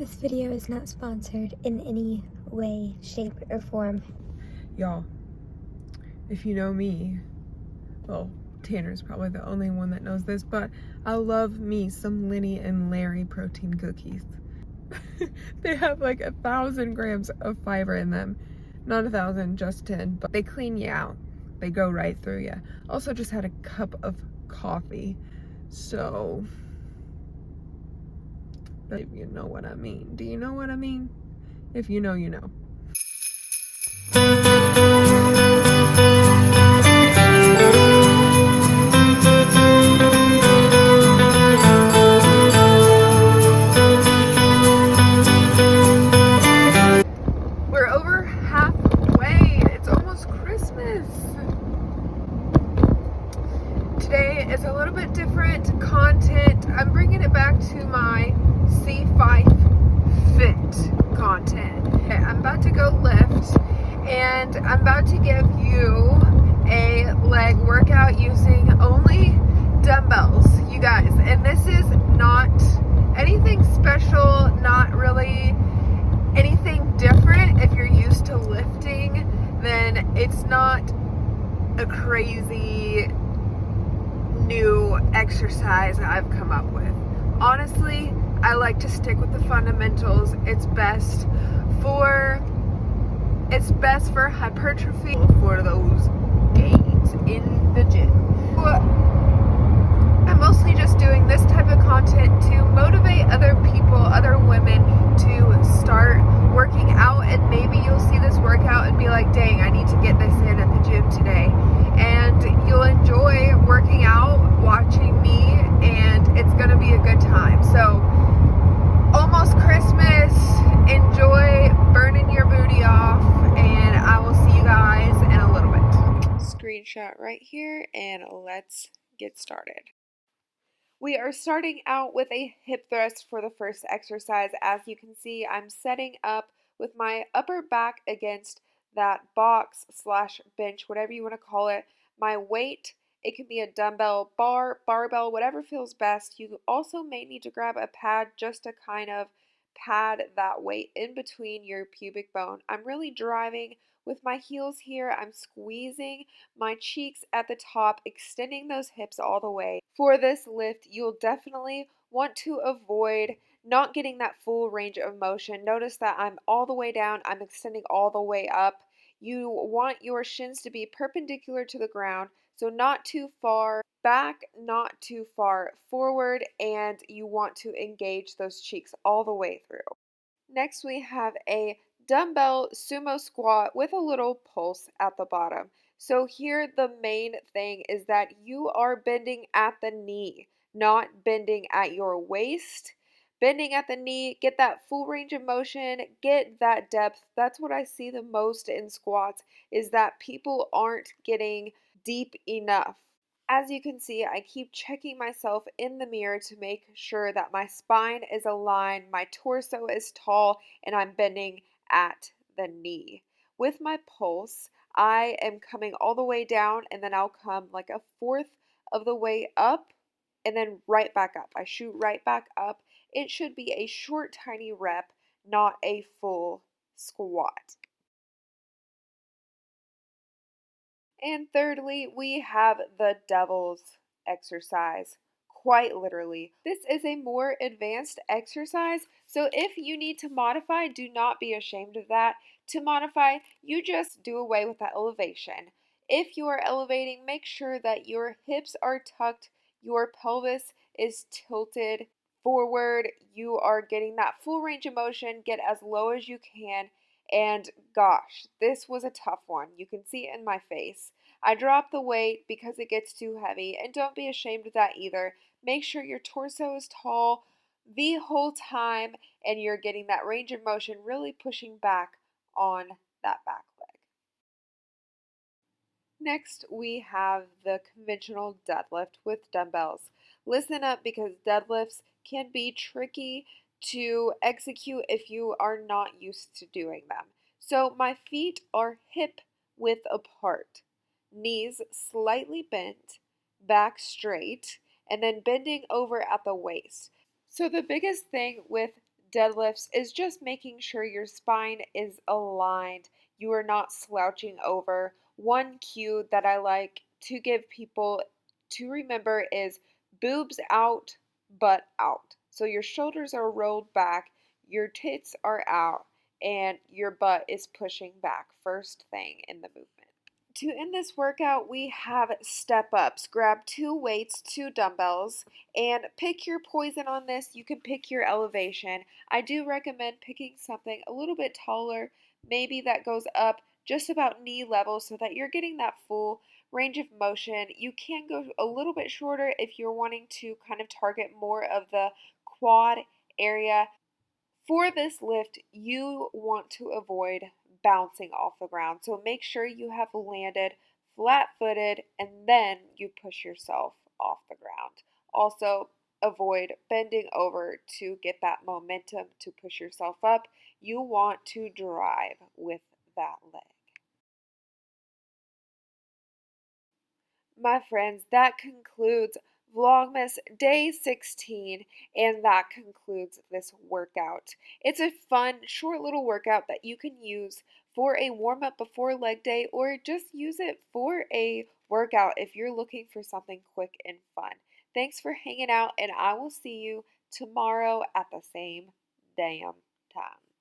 This video is not sponsored in any way, shape, or form. Y'all, if you know me, well, Tanner's probably the only one that knows this, but I love me some Linny and Larry protein cookies. They have like 1,000 grams of fiber in them. Not 1,000, just 10, but they clean you out. They go right through you. Also just had a cup of coffee, so if you know what I mean. Do you know what I mean? If you know, you know. We're over halfway. It's almost Christmas. Today is a little bit different content. I'm bringing it back to my C5 fit content. Okay, I'm about to go lift and I'm about to give you a leg workout using only dumbbells, you guys. And this is not anything special, not really anything different. If you're used to lifting, then it's not a crazy new exercise I've come up with. Honestly, I like to stick with the fundamentals. It's best for hypertrophy, for those gains in the gym. I'm mostly just doing this type of content to motivate other people, other women to start working out, and maybe you'll see this workout and be like, dang, I need to get this in at the gym today. And you'll enjoy working out, watching me, and it's gonna be a good time. So, almost Christmas, enjoy burning your booty off, and I will see you guys in a little bit. Screenshot right here, and let's get started. We are starting out with a hip thrust for the first exercise. As you can see, I'm setting up with my upper back against that box / bench, whatever you want to call it. My weight, it can be a dumbbell, bar, barbell, whatever feels best. You also may need to grab a pad just to kind of pad that weight in between your pubic bone. I'm really driving with my heels here. I'm squeezing my cheeks at the top, extending those hips all the way. For this lift, you'll definitely want to avoid not getting that full range of motion. Notice that I'm all the way down, I'm extending all the way up. You want your shins to be perpendicular to the ground, so not too far back, not too far forward, and you want to engage those cheeks all the way through. Next, we have a dumbbell sumo squat with a little pulse at the bottom. So here the main thing is that you are bending at the knee, not bending at your waist. Bending at the knee, get that full range of motion, get that depth. That's what I see the most in squats, is that people aren't getting deep enough. As you can see, I keep checking myself in the mirror to make sure that my spine is aligned, my torso is tall, and I'm bending at the knee. With my pulse, I am coming all the way down, and then I'll come like a fourth of the way up, and then right back up. I shoot right back up. It should be a short, tiny rep, not a full squat. And thirdly, we have the devil's exercise. Quite literally. This is a more advanced exercise, so if you need to modify, do not be ashamed of that. To modify, you just do away with that elevation. If you are elevating, make sure that your hips are tucked, your pelvis is tilted forward, you are getting that full range of motion, get as low as you can. And gosh, this was a tough one. You can see it in my face. I dropped the weight because it gets too heavy, and don't be ashamed of that either. Make sure your torso is tall the whole time and you're getting that range of motion, really pushing back on that back leg. Next, we have the conventional deadlift with dumbbells. Listen up, because deadlifts can be tricky to execute if you are not used to doing them. So my feet are hip width apart, knees slightly bent, back straight, and then bending over at the waist. So the biggest thing with deadlifts is just making sure your spine is aligned. You are not slouching over. One cue that I like to give people to remember is boobs out, butt out. So your shoulders are rolled back, your tits are out, and your butt is pushing back first thing in the movement. To end this workout, we have step ups. Grab 2 weights, 2 dumbbells, and pick your poison on this. You can pick your elevation. I do recommend picking something a little bit taller, maybe that goes up just about knee level so that you're getting that full range of motion. You can go a little bit shorter if you're wanting to kind of target more of the quad area. For this lift, you want to avoid bouncing off the ground. So make sure you have landed flat-footed and then you push yourself off the ground. Also, avoid bending over to get that momentum to push yourself up. You want to drive with that leg. My friends, that concludes Vlogmas Day 16, and that concludes this workout. It's a fun, short little workout that you can use for a warm up before leg day, or just use it for a workout if you're looking for something quick and fun. Thanks for hanging out, and I will see you tomorrow at the same damn time.